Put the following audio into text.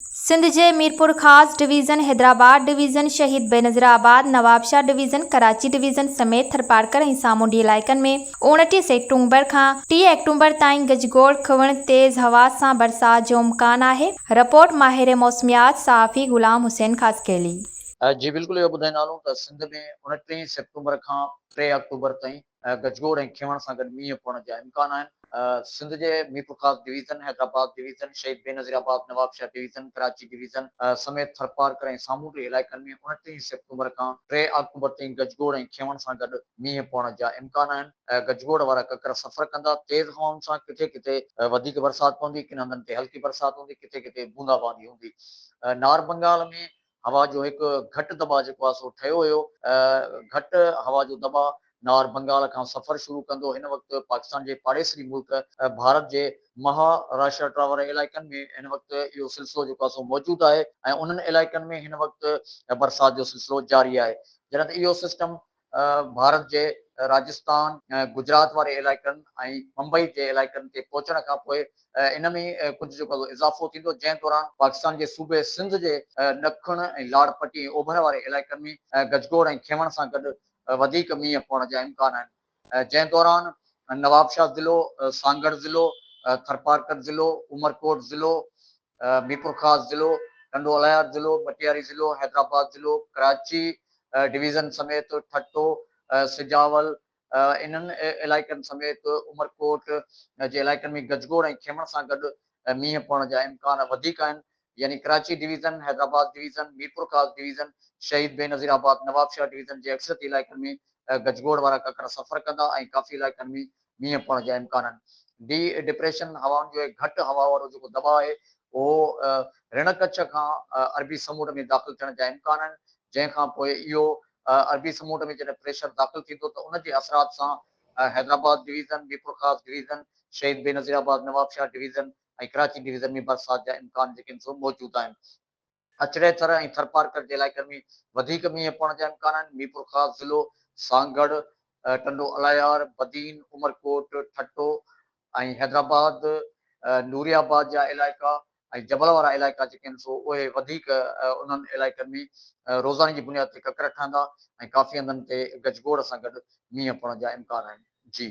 सिंध जे मीरपुर ख़ास division, Hyderabad division, शहीद Benazirabad, Nawabshah division, Karachi division समेत थरपारकर ऐं सामूंडी इलाइक़नि में 29 अक्टूबर खां 30 अक्टूबर ताईं गजगोड़ खवण तेज़ हवा सां बरसात जो इम्कान आहे। रिपोर्ट माहिर मौसमियात साफ़ी गुलाम हुसैन खासकेली। जी बिल्कुलु, इहो ॿुधाईंदा हलूं त सिंध में 29 सेप्टेम्बर खां 3 अक्टूबर ताईं गजगोड़ ऐं खिवण सां गॾु मींहुं पवण जा इम्कान आहिनि। सिंध जे मीरपुर ख़ास डिवीज़न, हैदराबाद डिवीज़न, शहीद बेनज़ीराबाद, नवाबशाह डिवीज़न, कराची डिवीज़न समेत थरपारकर ऐं सामूंडी इलाइक़नि में 29 सेप्टेम्बर खां 3 अक्टूबर ताईं गजगोड़ ऐं खिवण सां गॾु मींहुं पवण जा इम्कान आहिनि। गजगोड़ वारा ककर सफ़र कंदा, तेज़ हवाउनि सां किथे किथे वधीक बरसाति पवंदी, किन हंधनि ते हल्की बरसाति हूंदी, किथे किथे बूंदाबांदी हूंदी। नार बंगाल में हवा जो हिकु घटि दॿा जेको आहे सो ठहियो हुयो। घटि हवा जो दॿा नार बंगाल खां सफ़र शुरू कंदो। हिन वक़्तु पाकिस्तान जे पाड़ेसरी मुल्क भारत जे महाराष्ट्र वारे इलाइक़नि में हिन वक़्तु इहो सिलसिलो जेको आहे सो मौजूदु आहे ऐं उन्हनि इलाइक़नि में हिन वक़्तु बरसाति जो सिलसिलो जारी आहे। जॾहिं त इहो सिस्टम भारत जे राजस्थान, गुजरात वारे इलाइक़नि ऐं मुंबई जे इलाइक़नि ते पहुचण खां पोइ इन में कुझु जेको इज़ाफ़ो थींदो, जंहिं दौरान पाकिस्तान जे सूबे सिंध जे ॾखण ऐं लाड़पटी ऐं ओभर वारे इलाइक़नि में गजगोड़ ऐं खिवण सां गॾु वधीक मींहं पवण जा इम्कान आहिनि। जंहिं दौरान नवाबशाह ज़िलो, सानगढ़ ज़िलो, थरपारकर ज़िलो, उमरकोट ज़िलो, मीरपुर ख़ास ज़िलो, टंडो अलायार ज़िलो, मटियारी ज़िलो, हैदराबाद ज़िलो, कराची डिवीज़न समेत ठट्टो, सिजावल इन्हनि इलाइक़नि समेत उमरकोट जे इलाइक़नि में गजगोड़ ऐं खिवण सां गॾु मींहं पवण जा इम्कान वधीक आहिनि। यानी कराची डिवीज़न, हैदराबाद डिवीज़न, मीरपुर ख़ास डिवीज़न, शहीद बेनज़ीराबाद, नवाबशाह डिवीज़न जे अक्सर इलाइक़नि में गजगोड़ वारा ककर सफ़र कंदा ऐं काफ़ी इलाइक़नि में मींहं पवण जा इम्कान आहिनि। डिप्रेशन हवाउनि जो घटि हवा वारो जेको दॿा आहे उहो ऋण कच्छ खां अरबी समुंड में दाख़िल थियण जा इम्कान आहिनि। जंहिंखां पोइ इहो अरबी समुंड में जॾहिं प्रेशर दाख़िल थींदो त उन जे असरात सां हैदराबाद डिवीज़न, मीरपुर ख़ास डिवीज़न, शहीद बेनज़ीराबाद, नवाबशाह डिवीज़न ऐं कराची डिवीज़न में बरसाति जा इम्कान जेके आहिनि सो मौजूदु आहिनि। अचरेथर ऐं थरपारकर जे इलाइक़नि में वधीक मींहं पवण जा इम्कान आहिनि। मीरपुर ख़ास ज़िलो, सानगढ़, टंडो अलायार, बदीन, उमरकोट, ठट्टो ऐं हैदराबाद, नूरियाबाद जा इलाइक़ा ऐं जबल वारा इलाइक़ा जेके आहिनि सो उहे वधीक उन्हनि इलाइक़नि में रोज़ाने जी बुनियाद ते ककर ठहंदा ऐं काफ़ी हंधनि ते गजगोड़ सां गॾु मींहं पवण जा इम्कान आहिनि। जी।